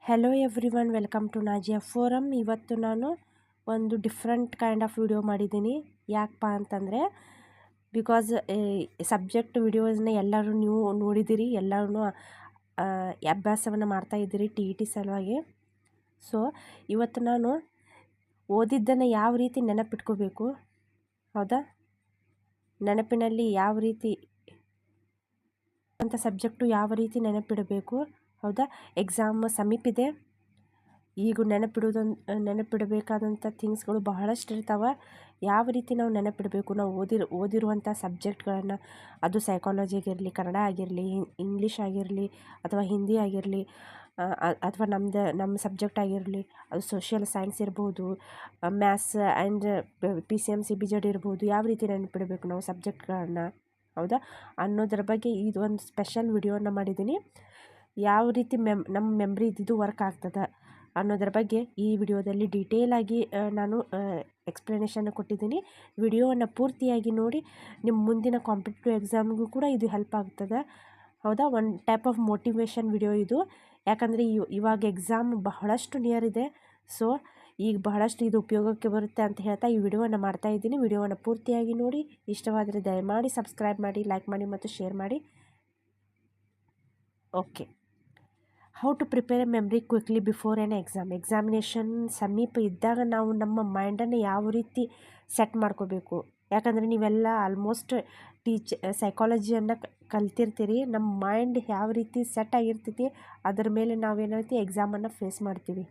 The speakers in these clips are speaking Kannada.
Hello everyone, welcome to Nazia forum. ಇವತ್ತು ನಾನು ಒಂದು ಡಿಫ್ರೆಂಟ್ ಕೈಂಡ್ ಆಫ್ ವಿಡಿಯೋ ಮಾಡಿದ್ದೀನಿ. ಯಾಕಪ್ಪ ಅಂತಂದರೆ ಬಿಕಾಸ್ ಸಬ್ಜೆಕ್ಟ್ ವಿಡಿಯೋಸ್ನ ಎಲ್ಲರೂ ನೀವು ನೋಡಿದ್ದೀರಿ, ಎಲ್ಲರೂ ಅಭ್ಯಾಸವನ್ನು ಮಾಡ್ತಾಯಿದ್ದೀರಿ ಟಿ ಇ ಟಿ ಸಲುವಾಗಿ. ಸೊ ಇವತ್ತು ನಾನು ಓದಿದ್ದನ್ನು ಯಾವ ರೀತಿ ನೆನಪಿಟ್ಕೋಬೇಕು, ಹೌದಾ, ನೆನಪಿನಲ್ಲಿ ಯಾವ ರೀತಿ ಅಂತ ಸಬ್ಜೆಕ್ಟು ಯಾವ ರೀತಿ ನೆನಪಿಡಬೇಕು, ಹೌದಾ, ಎಕ್ಸಾಮ್ ಸಮೀಪಿದೆ. ಈಗ ನೆನಪಿಡಬೇಕಾದಂಥ ಥಿಂಗ್ಸ್ಗಳು ಬಹಳಷ್ಟು ಇರ್ತಾವೆ. ಯಾವ ರೀತಿ ನಾವು ನೆನಪಿಡಬೇಕು, ನಾವು ಓದಿರುವಂಥ ಸಬ್ಜೆಕ್ಟ್ಗಳನ್ನು, ಅದು ಸೈಕಾಲಜಿ ಆಗಿರಲಿ, ಕನ್ನಡ ಆಗಿರಲಿ, ಇಂಗ್ಲೀಷ್ ಆಗಿರಲಿ, ಅಥವಾ ಹಿಂದಿ ಆಗಿರಲಿ, ಅಥವಾ ನಮ್ಮ ಸಬ್ಜೆಕ್ಟ್ ಆಗಿರಲಿ, ಅದು ಸೋಷಿಯಲ್ ಸೈನ್ಸ್ ಇರ್ಬೋದು, ಮ್ಯಾಥ್ಸ್ ಆ್ಯಂಡ್ PCM CBZ ಇರ್ಬೋದು, ಯಾವ ರೀತಿ ನೆನಪಿಡಬೇಕು ನಾವು ಸಬ್ಜೆಕ್ಟ್ಗಳನ್ನು, ಹೌದಾ, ಅನ್ನೋದ್ರ ಬಗ್ಗೆ ಇದು ಒಂದು ಸ್ಪೆಷಲ್ ವಿಡಿಯೋನ ಮಾಡಿದ್ದೀನಿ. ಯಾವ ರೀತಿ ನಮ್ಮ ಮೆಮ್ರಿ ಇದ್ದಿದ್ದು ವರ್ಕ್ ಆಗ್ತದೆ ಅನ್ನೋದ್ರ ಬಗ್ಗೆ ಈ ವಿಡಿಯೋದಲ್ಲಿ ಡೀಟೇಲಾಗಿ ನಾನು ಎಕ್ಸ್ಪ್ಲನೇಷನ್ ಕೊಟ್ಟಿದ್ದೀನಿ. ವಿಡಿಯೋವನ್ನು ಪೂರ್ತಿಯಾಗಿ ನೋಡಿ, ನಿಮ್ಮ ಮುಂದಿನ ಕಾಂಪಿಟೇಟಿವ್ ಎಕ್ಸಾಮ್ಗೂ ಕೂಡ ಇದು ಹೆಲ್ಪ್ ಆಗ್ತದೆ, ಹೌದಾ. ಒಂದು ಟೈಪ್ ಆಫ್ ಮೋಟಿವೇಶನ್ ವಿಡಿಯೋ ಇದು. ಯಾಕಂದರೆ ಇವಾಗ ಎಕ್ಸಾಮ್ ಬಹಳಷ್ಟು ನಿಯರ್ ಇದೆ. ಸೊ ಈಗ ಬಹಳಷ್ಟು ಇದು ಉಪಯೋಗಕ್ಕೆ ಬರುತ್ತೆ ಅಂತ ಹೇಳ್ತಾ ಈ ವಿಡಿಯೋವನ್ನು ಮಾಡ್ತಾಯಿದ್ದೀನಿ. ವಿಡಿಯೋವನ್ನು ಪೂರ್ತಿಯಾಗಿ ನೋಡಿ, ಇಷ್ಟವಾದರೆ ದಯಮಾಡಿ ಸಬ್ಸ್ಕ್ರೈಬ್ ಮಾಡಿ, ಲೈಕ್ ಮಾಡಿ ಮತ್ತು ಶೇರ್ ಮಾಡಿ. Okay, how to prepare a memory quickly before an examination ಸಮೀಪ ಇದ್ದಾಗ ನಾವು ನಮ್ಮ ಮೈಂಡನ್ನು ಯಾವ ರೀತಿ ಸೆಟ್ ಮಾಡ್ಕೋಬೇಕು. ಯಾಕಂದರೆ ನೀವೆಲ್ಲ ಆಲ್ಮೋಸ್ಟ್ ಸೈಕಾಲಜಿಯನ್ನು ಕಲ್ತಿರ್ತೀರಿ. ನಮ್ಮ ಮೈಂಡ್ ಯಾವ ರೀತಿ ಸೆಟ್ ಆಗಿರ್ತೈತಿ ಅದ್ರ ಮೇಲೆ ನಾವೇನೈತಿ ಎಕ್ಸಾಮನ್ನು ಫೇಸ್ ಮಾಡ್ತೀವಿ.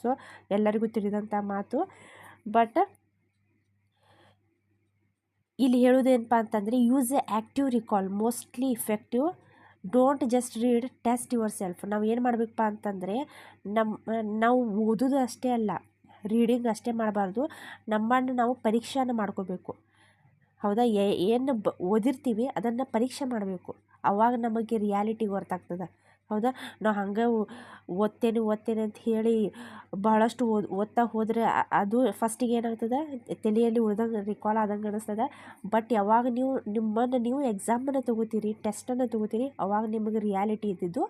ಸೊ ಎಲ್ಲರಿಗೂ ತಿಳಿದಂಥ ಮಾತು. ಬಟ್ ಇಲ್ಲಿ ಹೇಳೋದೇನಪ್ಪ ಅಂತಂದರೆ, use A active recall mostly effective. Don't just read, test your self. ನಾವು ಏನು ಮಾಡಬೇಕಪ್ಪ ಅಂತಂದರೆ, ನಾವು ಓದೋದು ಅಷ್ಟೇ ಅಲ್ಲ, ರೀಡಿಂಗ್ ಅಷ್ಟೇ ಮಾಡಬಾರ್ದು, ನಮ್ಮನ್ನು ನಾವು ಪರೀಕ್ಷೆಯನ್ನು ಮಾಡ್ಕೋಬೇಕು, ಹೌದಾ. ಏನು ಓದಿರ್ತೀವಿ ಅದನ್ನು ಪರೀಕ್ಷೆ ಮಾಡಬೇಕು. ಆವಾಗ ನಮಗೆ ರಿಯಾಲಿಟಿ ಗೊತ್ತಾಗ್ತದೆ, ಹೌದಾ. ನಾವು ಹಂಗೆ ಓದ್ತೇನೆ ಅಂತ ಹೇಳಿ ಬಹಳಷ್ಟು ಓದ್ತಾ ಹೋದರೆ ಅದು ಫಸ್ಟಿಗೆ ಏನಾಗ್ತದೆ, ತಲೆಯಲ್ಲಿ ಉಳ್ದಂಗೆ ರಿಕಾಲ್ ಆದಂಗೆ ಅನಿಸ್ತದೆ. ಬಟ್ ಯಾವಾಗ ನೀವು ಎಕ್ಸಾಮನ್ನು ತೊಗೋತೀರಿ, ಟೆಸ್ಟನ್ನು ತೊಗೋತೀರಿ, ಅವಾಗ ನಿಮಗೆ ರಿಯಾಲಿಟಿ ಇದ್ದಿದ್ದು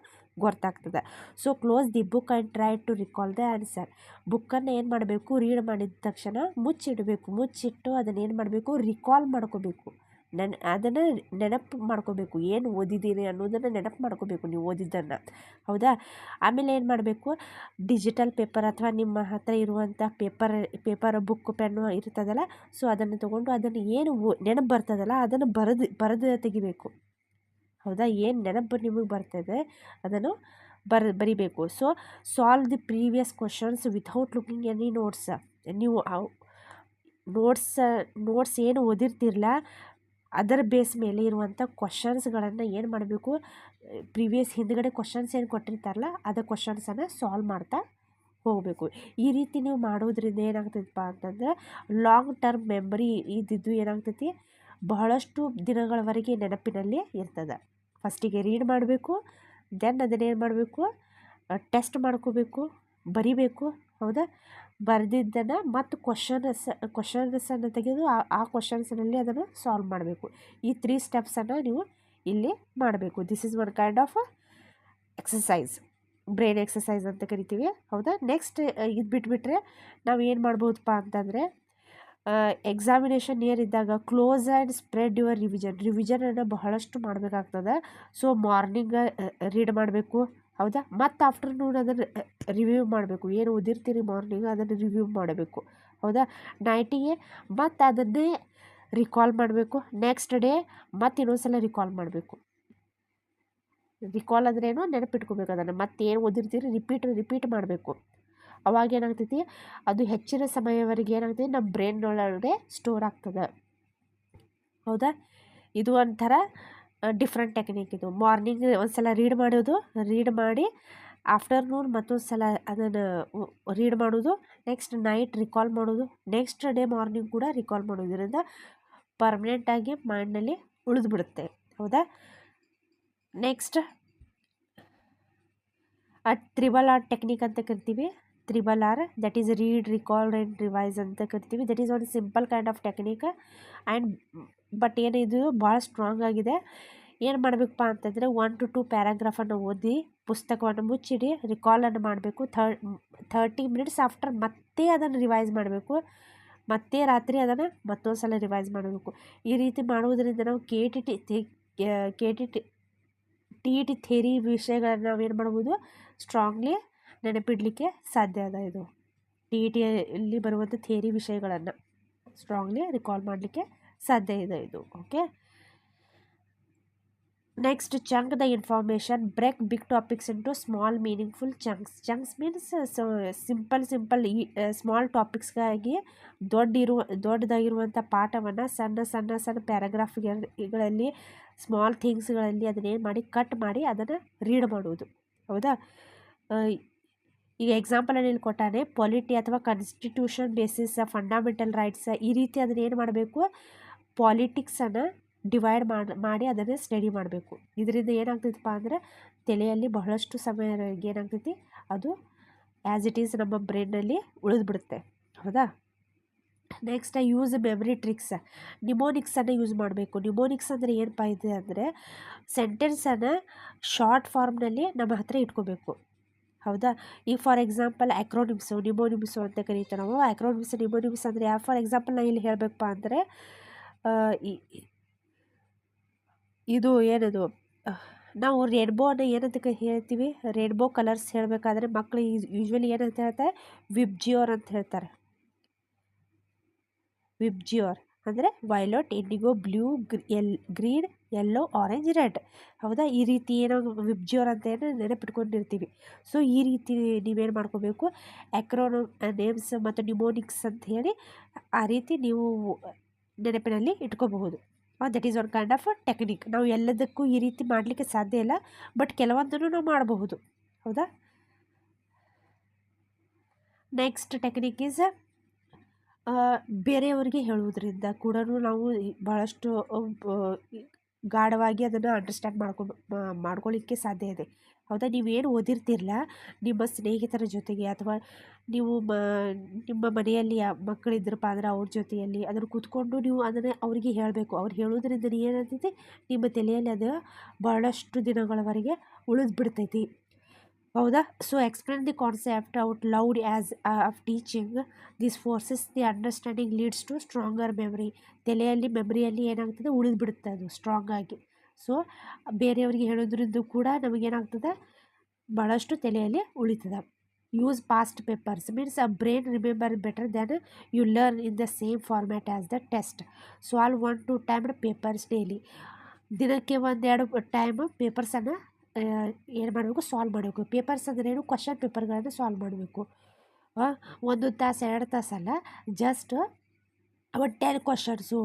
ಗೊತ್ತಾಗ್ತದೆ. So close the book and try to recall the answer. ಬುಕ್ಕನ್ನು ಏನು ಮಾಡಬೇಕು, ರೀಡ್ ಮಾಡಿದ ತಕ್ಷಣ ಮುಚ್ಚಿಟ್ಟು ಅದನ್ನು ಏನು ಮಾಡಬೇಕು, ರಿಕಾಲ್ ಮಾಡ್ಕೋಬೇಕು. ಅದನ್ನು ನೆನಪು ಮಾಡ್ಕೋಬೇಕು. ಏನು ಓದಿದ್ದೀನಿ ಅನ್ನೋದನ್ನು ನೆನಪು ಮಾಡ್ಕೋಬೇಕು ನೀವು ಓದಿದ್ದನ್ನು, ಹೌದಾ. ಆಮೇಲೆ ಏನು ಮಾಡಬೇಕು, ಡಿಜಿಟಲ್ ಪೇಪರ್ ಅಥವಾ ನಿಮ್ಮ ಹತ್ರ ಇರುವಂಥ ಪೇಪರ್ ಬುಕ್ ಪೆನ್ನು ಇರ್ತದಲ್ಲ, ಸೊ ಅದನ್ನು ತೊಗೊಂಡು ಅದನ್ನು ಏನು ನೆನಪು ಬರ್ತದಲ್ಲ ಅದನ್ನು ಬರೆದು ತೆಗಿಬೇಕು, ಹೌದಾ. ಏನು ನೆನಪು ನಿಮಗೆ ಬರ್ತದೆ ಅದನ್ನು ಬರಿಬೇಕು. So solve the previous questions without looking any notes. ನೀವು ನೋಟ್ಸ್ ಏನು ಓದಿರ್ತಿರಲ್ಲ ಅದರ ಬೇಸ್ ಮೇಲೆ ಇರುವಂಥ ಕ್ವಶನ್ಸ್ಗಳನ್ನು ಏನು ಮಾಡಬೇಕು, ಪ್ರೀವಿಯಸ್ ಹಿಂದ್ಗಡೆ ಕ್ವಶನ್ಸ್ ಏನು ಕೊಟ್ಟಿರ್ತಾರಲ್ಲ ಅದು ಕ್ವಶನ್ಸನ್ನು ಸಾಲ್ವ್ ಮಾಡ್ತಾ ಹೋಗಬೇಕು. ಈ ರೀತಿ ನೀವು ಮಾಡೋದ್ರಿಂದ ಏನಾಗ್ತೈತಪ್ಪ ಅಂತಂದರೆ, ಲಾಂಗ್ ಟರ್ಮ್ ಮೆಮರಿ ಇದ್ದಿದ್ದು ಏನಾಗ್ತೈತಿ, ಬಹಳಷ್ಟು ದಿನಗಳವರೆಗೆ ನೆನಪಿನಲ್ಲಿ ಇರ್ತದೆ. ಫಸ್ಟಿಗೆ ರೀಡ್ ಮಾಡಬೇಕು, ದೆನ್ ಅದನ್ನೇನು ಮಾಡಬೇಕು, ಟೆಸ್ಟ್ ಮಾಡ್ಕೋಬೇಕು, ಬರಿಬೇಕು, ಹೌದಾ. ಬರೆದಿದ್ದನ್ನು ಮತ್ತು ಕ್ವಶನ್ಸನ್ನು ತೆಗೆದು ಆ ಕ್ವಶನ್ಸ್ನಲ್ಲಿ ಅದನ್ನು ಸಾಲ್ವ್ ಮಾಡಬೇಕು. ಈ 3 ಸ್ಟೆಪ್ಸನ್ನು ನೀವು ಇಲ್ಲಿ ಮಾಡಬೇಕು. This is one kind of exercise, brain exercise ಅಂತ ಕರಿತೀವಿ, ಹೌದಾ. ನೆಕ್ಸ್ಟ್ ಇದು ಬಿಟ್ಬಿಟ್ರೆ ನಾವು ಏನು ಮಾಡ್ಬೋದಪ್ಪ ಅಂತಂದರೆ, ಎಕ್ಸಾಮಿನೇಷನ್ ನಿಯರ್ ಇದ್ದಾಗ ಕ್ಲೋಸ್ ಆ್ಯಂಡ್ ಸ್ಪ್ರೆಡ್ ಯುವರ್ ರಿವಿಷನನ್ನು ಬಹಳಷ್ಟು ಮಾಡಬೇಕಾಗ್ತದೆ. ಸೊ ಮಾರ್ನಿಂಗ್ ರೀಡ್ ಮಾಡಬೇಕು, ಹೌದಾ. ಮತ್ತು ಆಫ್ಟರ್ನೂನ್ ಅದನ್ನು ರಿವ್ಯೂ ಮಾಡಬೇಕು. ಏನು ಓದಿರ್ತೀರಿ ಮಾರ್ನಿಂಗ್ ಅದನ್ನು ರಿವ್ಯೂ ಮಾಡಬೇಕು, ಹೌದಾ. ನೈಟಿಗೆ ಮತ್ತು ಅದನ್ನೇ ರಿಕಾಲ್ ಮಾಡಬೇಕು. ನೆಕ್ಸ್ಟ್ ಡೇ ಮತ್ತು ಇನ್ನೊಂದ್ಸಲ ರಿಕಾಲ್ ಮಾಡಬೇಕು. ರಿಕಾಲ್ ಅಂದ್ರೇನು, ನೆನಪಿಟ್ಕೋಬೇಕು ಅದನ್ನು. ಮತ್ತು ಏನು ಓದಿರ್ತೀರಿ ರಿಪೀಟ್ ಮಾಡಬೇಕು. ಅವಾಗ ಏನಾಗ್ತೈತಿ, ಅದು ಹೆಚ್ಚಿನ ಸಮಯವರೆಗೆ ಏನಾಗ್ತೈತಿ, ನಮ್ಮ ಬ್ರೈನ್ನೊಳಗಡೆ ಸ್ಟೋರ್ ಆಗ್ತದೆ, ಹೌದಾ. ಇದು ಒಂಥರ ಡಿಫ್ರೆಂಟ್ ಟೆಕ್ನಿಕ್. ಇದು ಮಾರ್ನಿಂಗ್ ಒಂದು ಸಲ ರೀಡ್ ಮಾಡಿ ಆಫ್ಟರ್ನೂನ್ ಮತ್ತೊಂದು ಸಲ ಅದನ್ನು ರೀಡ್ ಮಾಡೋದು, ನೆಕ್ಸ್ಟ್ ನೈಟ್ ರಿಕಾಲ್ ಮಾಡೋದು, ನೆಕ್ಸ್ಟ್ ಡೇ ಮಾರ್ನಿಂಗ್ ಕೂಡ ರಿಕಾಲ್ ಮಾಡೋದ್ರಿಂದ ಪರ್ಮನೆಂಟಾಗಿ ಮೈಂಡ್ನಲ್ಲಿ ಉಳಿದ್ಬಿಡುತ್ತೆ, ಹೌದಾ. ನೆಕ್ಸ್ಟ್ RRR ಟೆಕ್ನಿಕ್ ಅಂತ ಕರಿತೀವಿ. RRR, that is read, recall and revise ಅಂತ ಕರಿತೀವಿ. That is one simple kind of technique and but ಏನಿದು ಭಾಳ ಸ್ಟ್ರಾಂಗ್ ಆಗಿದೆ. ಏನು ಮಾಡಬೇಕಪ್ಪ ಅಂತಂದರೆ 1 to 2 ಪ್ಯಾರಾಗ್ರಾಫನ್ನು ಓದಿ ಪುಸ್ತಕವನ್ನು ಮುಚ್ಚಿಡಿ ರಿಕಾಲನ್ನು ಮಾಡಬೇಕು 30 ಮಿನಿಟ್ಸ್ ಆಫ್ಟರ್ ಮತ್ತೆ ಅದನ್ನು ರಿವೈಸ್ ಮಾಡಬೇಕು, ಮತ್ತೆ ರಾತ್ರಿ ಅದನ್ನು ಮತ್ತೊಂದು ಸಲ ರಿವೈಸ್ ಮಾಡಬೇಕು. ಈ ರೀತಿ ಮಾಡುವುದರಿಂದ ನಾವು ಕೆ ಟಿ ಟಿ ಥೇರಿ ವಿಷಯಗಳನ್ನು ನಾವೇನು ಮಾಡ್ಬೋದು ಸ್ಟ್ರಾಂಗ್ಲಿ ನೆನಪಿಡಲಿಕ್ಕೆ ಸಾಧ್ಯ ಅದ. ಇದು ಟಿ ಟಿಯಲ್ಲಿ ಬರುವಂಥ ಥಿಯರಿ ವಿಷಯಗಳನ್ನು ಸ್ಟ್ರಾಂಗ್ಲಿ ರಿಕಾಲ್ ಮಾಡಲಿಕ್ಕೆ ಸಾಧ್ಯ ಇದೆ ಇದು. Okay, next chunk the information, break big topics into small meaningful chunks means simple small ಟಾಪಿಕ್ಸ್ಗಾಗಿ ದೊಡ್ಡದಾಗಿರುವಂಥ ಪಾಠವನ್ನು ಸಣ್ಣ ಪ್ಯಾರಾಗ್ರಾಫ್ಗಳಲ್ಲಿ ಸ್ಮಾಲ್ ಥಿಂಗ್ಸ್ಗಳಲ್ಲಿ ಅದನ್ನೇನು ಮಾಡಿ ಕಟ್ ಮಾಡಿ ಅದನ್ನು ರೀಡ್ ಮಾಡುವುದು. ಹೌದಾ, ಈಗ ಎಕ್ಸಾಂಪಲಲ್ಲಿ ಇಲ್ಲಿ ಕೊಟ್ಟಾನೆ ಪೊಲಿಟಿ ಅಥವಾ ಕಾನ್ಸ್ಟಿಟ್ಯೂಷನ್ ಬೇಸಿಸ್ ಫಂಡಮೆಂಟಲ್ ರೈಟ್ಸ್, ಈ ರೀತಿ ಅದನ್ನೇನು ಮಾಡಬೇಕು ಪಾಲಿಟಿಕ್ಸನ್ನು ಡಿವೈಡ್ ಮಾಡಿ ಅದನ್ನು ಸ್ಟಡಿ ಮಾಡಬೇಕು. ಇದರಿಂದ ಏನಾಗ್ತೈತಪ್ಪ ಅಂದರೆ ತಲೆಯಲ್ಲಿ ಬಹಳಷ್ಟು ಸಮಯ ಏನಾಗ್ತೈತಿ ಅದು ಆ್ಯಸ್ ಇಟ್ ಈಸ್ ನಮ್ಮ ಬ್ರೈನಲ್ಲಿ ಉಳಿದ್ಬಿಡುತ್ತೆ. ಹೌದಾ, ನೆಕ್ಸ್ಟ್ ಯೂಸ್ ಮೆಮರಿ ಟ್ರಿಕ್ಸ್, ನಿಮೋನಿಕ್ಸನ್ನು ಯೂಸ್ ಮಾಡಬೇಕು. ನಿಮೋನಿಕ್ಸ್ ಅಂದರೆ ಏನಪ್ಪ ಇದೆ ಅಂದರೆ ಸೆಂಟೆನ್ಸನ್ನು ಶಾರ್ಟ್ ಫಾರ್ಮ್ನಲ್ಲಿ ನಮ್ಮ ಹತ್ರ ಇಟ್ಕೋಬೇಕು. ಹೌದಾ, ಈಗ ಫಾರ್ ಎಕ್ಸಾಂಪಲ್ ಆ್ಯಕ್ರೋನಿಮ್ಸು ನಿಮೋನಿಮ್ಸು ಅಂತ ಕರೀತಾರೆ ನಾವು. ನಿಮೋನಿಮ್ಸ್ ಅಂದರೆ ಯಾವ ಫಾರ್ ಎಕ್ಸಾಂಪಲ್ ನಾನು ಇಲ್ಲಿ ಹೇಳಬೇಕಪ್ಪ ಅಂದರೆ ಇದು ಏನದು ನಾವು ರೇನ್ಬೋನ ಏನಂತ ಹೇಳ್ತೀವಿ, ರೇನ್ಬೋ ಕಲರ್ಸ್ ಹೇಳಬೇಕಾದ್ರೆ ಮಕ್ಕಳು ಯೂಶ್ವಲಿ ಏನಂತ ಹೇಳ್ತಾರೆ ವಿಬ್ಜಿಯೋರ್ ಅಂತ ಹೇಳ್ತಾರೆ. ವಿಬ್ಜಿಯೋರ್ ಅಂದರೆ violet, IndiGo, blue, green, yellow, orange, red. ಹೌದಾ, ಈ ರೀತಿ ಏನೋ ವಿಬ್ಜಿಯೋರ್ ಅಂತ ಏನು ನೆನಪಿಟ್ಕೊಂಡಿರ್ತೀವಿ. ಸೊ ಈ ರೀತಿ ನೀವೇನು ಮಾಡ್ಕೋಬೇಕು ನೇಮ್ಸ್ ಮತ್ತು ನಿಮೋನಿಕ್ಸ್ ಅಂತ ಹೇಳಿ ಆ ರೀತಿ ನೀವು ನೆನಪಿನಲ್ಲಿ ಇಟ್ಕೋಬಹುದು. That is one kind of technique. ನಾವು ಎಲ್ಲದಕ್ಕೂ ಈ ರೀತಿ ಮಾಡಲಿಕ್ಕೆ ಸಾಧ್ಯ ಇಲ್ಲ, ಬಟ್ ಕೆಲವೊಂದನ್ನು ನಾವು ಮಾಡಬಹುದು. ಹೌದಾ, ನೆಕ್ಸ್ಟ್ ಟೆಕ್ನಿಕ್ ಈಸ್ ಬೇರೆಯವರಿಗೆ ಹೇಳುವುದರಿಂದ ಕೂಡ ನಾವು ಭಾಳಷ್ಟು ಗಾಢವಾಗಿ ಅದನ್ನು ಅಂಡರ್ಸ್ಟ್ಯಾಂಡ್ ಮಾಡ್ಕೊಳ್ಳಿಕ್ಕೆ ಸಾಧ್ಯ ಇದೆ. ಹೌದಾ, ನೀವೇನು ಓದಿರ್ತಿರಲ್ಲ ನಿಮ್ಮ ಸ್ನೇಹಿತರ ಜೊತೆಗೆ ಅಥವಾ ನೀವು ನಿಮ್ಮ ಮನೆಯಲ್ಲಿ ಮಕ್ಕಳಿದ್ರಪ್ಪ ಅಂದರೆ ಅವ್ರ ಜೊತೆಯಲ್ಲಿ ಅದನ್ನು ಕೂತ್ಕೊಂಡು ನೀವು ಅದನ್ನು ಅವರಿಗೆ ಹೇಳಬೇಕು. ಅವ್ರು ಹೇಳೋದ್ರಿಂದ ಏನಾಗ್ತೈತಿ ನಿಮ್ಮ ತಲೆಯಲ್ಲಿ ಅದು ಭಾಳಷ್ಟು ದಿನಗಳವರೆಗೆ ಉಳಿದು ಬಿಡ್ತೈತಿ. ಹೌದಾ, so explain the concept out loud as of teaching this forces the understanding leads to stronger memory. ಮೆಮರಿಯಲ್ಲಿ ಏನಾಗ್ತದೆ ಉಳಿದು ಬಿಡುತ್ತೆ ಅದು ಸ್ಟ್ರಾಂಗ್ ಆಗಿ. ಸೊ ಬೇರೆಯವರಿಗೆ ಹೇಳೋದ್ರಿಂದ ಕೂಡ ನಮಗೇನಾಗ್ತದೆ ಭಾಳಷ್ಟು ತಲೆಯಲ್ಲಿ ಉಳಿತದೆ. Use past papers means a brain remember better than you learn in the same format as the test. Solve 1 to 2 time papers daily. ದಿನಕ್ಕೆ 1-2 ಟೈಮ್ ಪೇಪರ್ಸನ್ನು ಏನು ಮಾಡಬೇಕು ಸಾಲ್ವ್ ಮಾಡಬೇಕು. ಪೇಪರ್ಸ್ ಅಂದರೆ ಏನು ಕ್ವಶನ್ ಪೇಪರ್ಗಳನ್ನು ಸಾಲ್ವ್ ಮಾಡಬೇಕು. 1 ತಾಸು 2 ತಾಸಲ್ಲ, ಜಸ್ಟ್ 10 ಕ್ವಶನ್ಸು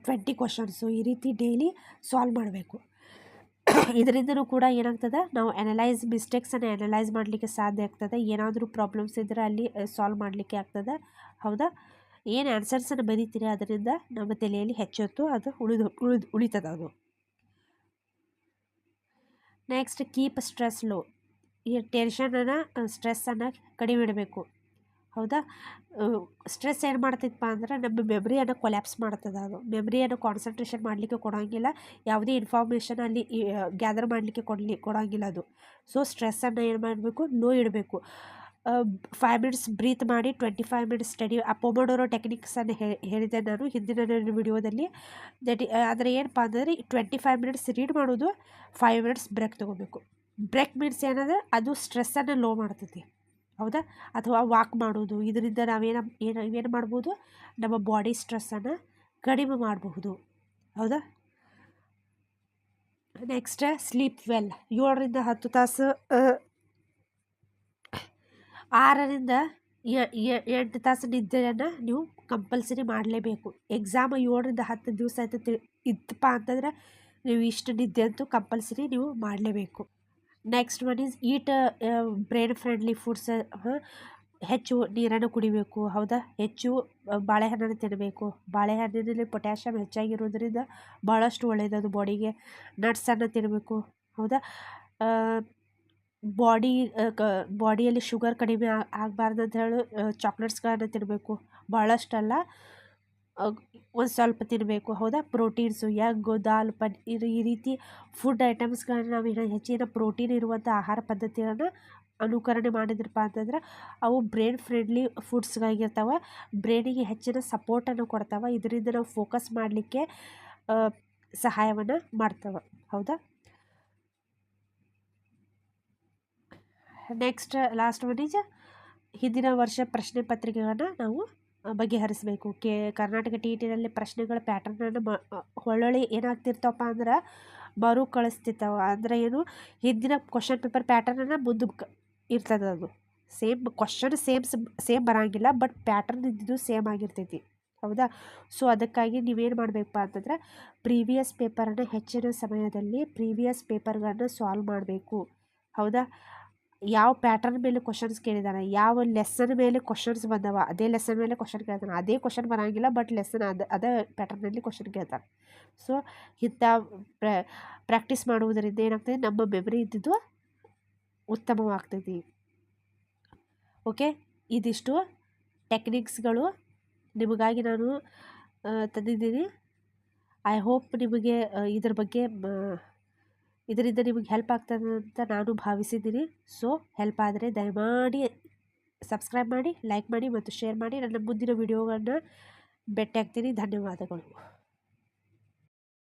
20 ಕ್ವಶನ್ಸು ಈ ರೀತಿ ಡೈಲಿ ಸಾಲ್ವ್ ಮಾಡಬೇಕು. ಇದರಿಂದನೂ ಕೂಡ ಏನಾಗ್ತದೆ ನಾವು ಮಿಸ್ಟೇಕ್ಸನ್ನು ಅನಲೈಸ್ ಮಾಡಲಿಕ್ಕೆ ಸಾಧ್ಯ ಆಗ್ತದೆ. ಏನಾದರೂ ಪ್ರಾಬ್ಲಮ್ಸ್ ಇದ್ದರೆ ಅಲ್ಲಿ ಸಾಲ್ವ್ ಮಾಡಲಿಕ್ಕೆ ಆಗ್ತದೆ. ಹೌದಾ, ಏನು ಆನ್ಸರ್ಸನ್ನು ಬರೀತೀರಿ ಅದರಿಂದ ನಮ್ಮ ತಲೆಯಲ್ಲಿ ಹೆಚ್ಚೊತ್ತು ಅದು ಉಳಿತದೆ ಅದು. Next keep stress low. ಈ ಟೆನ್ಷನನ್ನು ಸ್ಟ್ರೆಸ್ಸನ್ನು ಕಡಿಮೆ ಇಡಬೇಕು. ಹೌದಾ, ಸ್ಟ್ರೆಸ್ ಏನು ಮಾಡ್ತೈತಪ್ಪ ಅಂದ್ರೆ ನಮ್ಮ ಮೆಮ್ರಿಯನ್ನು ಕೊಲ್ಯಾಪ್ಸ್ ಮಾಡ್ತದೆ. ಅದು ಮೆಮ್ರಿಯನ್ನು ಕಾನ್ಸಂಟ್ರೇಷನ್ ಮಾಡಲಿಕ್ಕೆ ಕೊಡೋಂಗಿಲ್ಲ, ಯಾವುದೇ ಇನ್ಫಾರ್ಮೇಷನ್ ಅಲ್ಲಿ ಗ್ಯಾದರ್ ಮಾಡಲಿಕ್ಕೆ ಕೊಡೋಂಗಿಲ್ಲ ಅದು. ಸೊ ಸ್ಟ್ರೆಸ್ಸನ್ನು ಏನು ಮಾಡಬೇಕು ಲೋ ಇಡಬೇಕು. 5 ಮಿನಿಟ್ಸ್ ಬ್ರೀತ್ ಮಾಡಿ 25 ಮಿನಿಟ್ಸ್ ಸ್ಟಡಿ. ಪೊಮೊಡೊರೊ ಟೆಕ್ನಿಕ್ಸನ್ನು ಹೇಳಿದೆ ನಾನು ಹಿಂದಿನ ನನ್ನ ವಿಡಿಯೋದಲ್ಲಿ. ಆದರೆ ಏನಪ್ಪ ಅಂದರೆ 25 ಮಿನಿಟ್ಸ್ ರೀಡ್ ಮಾಡೋದು, 5 ಮಿನಿಟ್ಸ್ ಬ್ರೇಕ್ ತೊಗೋಬೇಕು. ಬ್ರೇಕ್ ಮೀನ್ಸ್ ಏನಂದರೆ ಅದು ಸ್ಟ್ರೆಸ್ಸನ್ನು ಲೋ ಮಾಡ್ತೈತಿ. ಹೌದಾ, ಅಥವಾ ವಾಕ್ ಮಾಡೋದು, ಇದರಿಂದ ನಾವೇನು ಮಾಡ್ಬೋದು ನಮ್ಮ ಬಾಡಿ ಸ್ಟ್ರೆಸ್ಸನ್ನು ಕಡಿಮೆ ಮಾಡಬಹುದು. ಹೌದಾ, ನೆಕ್ಸ್ಟ್ ಸ್ಲೀಪ್ ವೆಲ್. 7 to 10 ತಾಸು 6 to 8 ತಾಸು ನಿದ್ದೆಯನ್ನು ನೀವು ಕಂಪಲ್ಸರಿ ಮಾಡಲೇಬೇಕು. ಎಕ್ಸಾಮ್ 7 to 10 ದಿವಸ ಇತ್ತಪ್ಪ ಅಂತಂದ್ರೆ ನೀವು ಇಷ್ಟು ನಿದ್ದೆ ಅಂತೂ ಕಂಪಲ್ಸರಿ ನೀವು ಮಾಡಲೇಬೇಕು. Next one is eat brain friendly foods. ಹೆಚ್ಚು ನೀರನ್ನು ಕುಡಿಬೇಕು. ಹೌದಾ, ಹೆಚ್ಚು ಬಾಳೆಹಣ್ಣನ್ನು ತಿನ್ನಬೇಕು. ಬಾಳೆಹಣ್ಣಿನಲ್ಲಿ ಪೊಟ್ಯಾಷಿಯಮ್ ಹೆಚ್ಚಾಗಿರೋದ್ರಿಂದ ಭಾಳಷ್ಟು ಒಳ್ಳೆಯದು ಬಾಡಿಗೆ. ನಟ್ಸನ್ನು ತಿನ್ನಬೇಕು. ಹೌದಾ, ಬಾಡಿಯಲ್ಲಿ ಶುಗರ್ ಕಡಿಮೆ ಆಗಬಾರ್ದು ಅಂತ ಹೇಳಿ ಚಾಕ್ಲೇಟ್ಸ್ಗಳನ್ನು ತಿನ್ನಬೇಕು. ಭಾಳಷ್ಟಲ್ಲ, ಒಂದು ಸ್ವಲ್ಪ ತಿನ್ನಬೇಕು. ಹೌದಾ, ಪ್ರೋಟೀನ್ಸು ಎಗ್ಗು, ದಾಲ್, ಪನ್ನೀರ್ ಈ ರೀತಿ ಫುಡ್ ಐಟಮ್ಸ್ಗಳನ್ನ ನಾವು ಹೆಚ್ಚಿನ ಪ್ರೋಟೀನ್ ಇರುವಂಥ ಆಹಾರ ಪದ್ಧತಿಯನ್ನು ಅನುಕರಣೆ ಮಾಡಿದ್ರಪ್ಪ ಅಂತಂದ್ರೆ ಅವು ಬ್ರೈನ್ ಫ್ರೆಂಡ್ಲಿ ಫುಡ್ಸ್ಗಾಗಿರ್ತಾವೆ. ಬ್ರೈನಿಗೆ ಹೆಚ್ಚಿನ ಸಪೋರ್ಟನ್ನು ಕೊಡ್ತಾವೆ. ಇದರಿಂದ ನಾವು ಫೋಕಸ್ ಮಾಡಲಿಕ್ಕೆ ಸಹಾಯವನ್ನು ಮಾಡ್ತಾವೆ. ಹೌದಾ, ನೆಕ್ಸ್ಟ್ ಲಾಸ್ಟ್ ಒನ್ ಈಸ್ ಹಿಂದಿನ ವರ್ಷ ಪ್ರಶ್ನೆ ಪತ್ರಿಕೆಗಳನ್ನು ನಾವು ಬಗೆಹರಿಸಬೇಕು. ಕರ್ನಾಟಕ TETನಲ್ಲಿ ಪ್ರಶ್ನೆಗಳ ಪ್ಯಾಟರ್ನನ್ನು ಹೊಳ್ಳೊಳ್ಳಿ ಏನಾಗ್ತಿರ್ತವಪ್ಪ ಅಂದ್ರೆ ಮರು ಕಳಿಸ್ತಿರ್ತಾವೆ. ಅಂದರೆ ಏನು, ಹಿಂದಿನ ಕ್ವಶನ್ ಪೇಪರ್ ಪ್ಯಾಟರ್ನನ್ನು ಮುಂದಕ್ಕೆ ಇರ್ತದೆ. ಅದು ಸೇಮ್ ಕ್ವಶನ್ ಸೇಮ್ ಬರೋಂಗಿಲ್ಲ, ಬಟ್ ಪ್ಯಾಟರ್ನ್ ಇದ್ದಿದ್ದು ಸೇಮ್ ಆಗಿರ್ತೈತಿ. ಹೌದಾ, ಸೊ ಅದಕ್ಕಾಗಿ ನೀವೇನು ಮಾಡಬೇಕಪ್ಪ ಅಂತಂದ್ರೆ ಪ್ರೀವಿಯಸ್ ಪೇಪರನ್ನು ಹೆಚ್ಚಿನ ಸಮಯದಲ್ಲಿ ಪ್ರೀವಿಯಸ್ ಪೇಪರ್ಗಳನ್ನು ಸಾಲ್ವ್ ಮಾಡಬೇಕು. ಹೌದಾ, ಯಾವ ಪ್ಯಾಟರ್ನ್ ಮೇಲೆ ಕ್ವಶನ್ಸ್ ಕೇಳಿದಾನೆ, ಯಾವ ಲೆಸನ್ ಮೇಲೆ ಕ್ವಶನ್ಸ್ ಬಂದವ, ಅದೇ ಲೆಸನ್ ಮೇಲೆ ಕ್ವಶನ್ ಕೇಳ್ತಾನೆ. ಅದೇ ಕ್ವಶನ್ ಬರೋಂಗಿಲ್ಲ, ಬಟ್ ಲೆಸನ್ ಅದೇ ಪ್ಯಾಟರ್ನಲ್ಲಿ ಕ್ವಶನ್ ಕೇಳ್ತಾನೆ. ಸೊ ಇಂಥ ಪ್ರಾಕ್ಟೀಸ್ ಮಾಡುವುದರಿಂದ ಏನಾಗ್ತದೆ, ನಮ್ಮ ಮೆಮರಿ ಇದ್ದಿದ್ದು ಉತ್ತಮವಾಗ್ತೈತಿ. ಓಕೆ, ಇದಿಷ್ಟು ಟೆಕ್ನಿಕ್ಸ್ಗಳು ನಿಮಗಾಗಿ ನಾನು ತಂದಿದ್ದೀನಿ. ಐ ಹೋಪ್ ನಿಮಗೆ ಇದರಿಂದ ನಿಮಗೆ ಹೆಲ್ಪ್ ಆಗ್ತದೆ ಅಂತ ನಾನು ಭಾವಿಸಿದ್ದೀನಿ. ಸೊ ಹೆಲ್ಪ್ ಆದರೆ ದಯಮಾಡಿ ಸಬ್ಸ್ಕ್ರೈಬ್ ಮಾಡಿ, ಲೈಕ್ ಮಾಡಿ ಮತ್ತು ಶೇರ್ ಮಾಡಿ. ನನ್ನ ಮುಂದಿನ ವಿಡಿಯೋಗಳನ್ನ ಭೇಟಿಯಾಗ್ತೀನಿ. ಧನ್ಯವಾದಗಳು.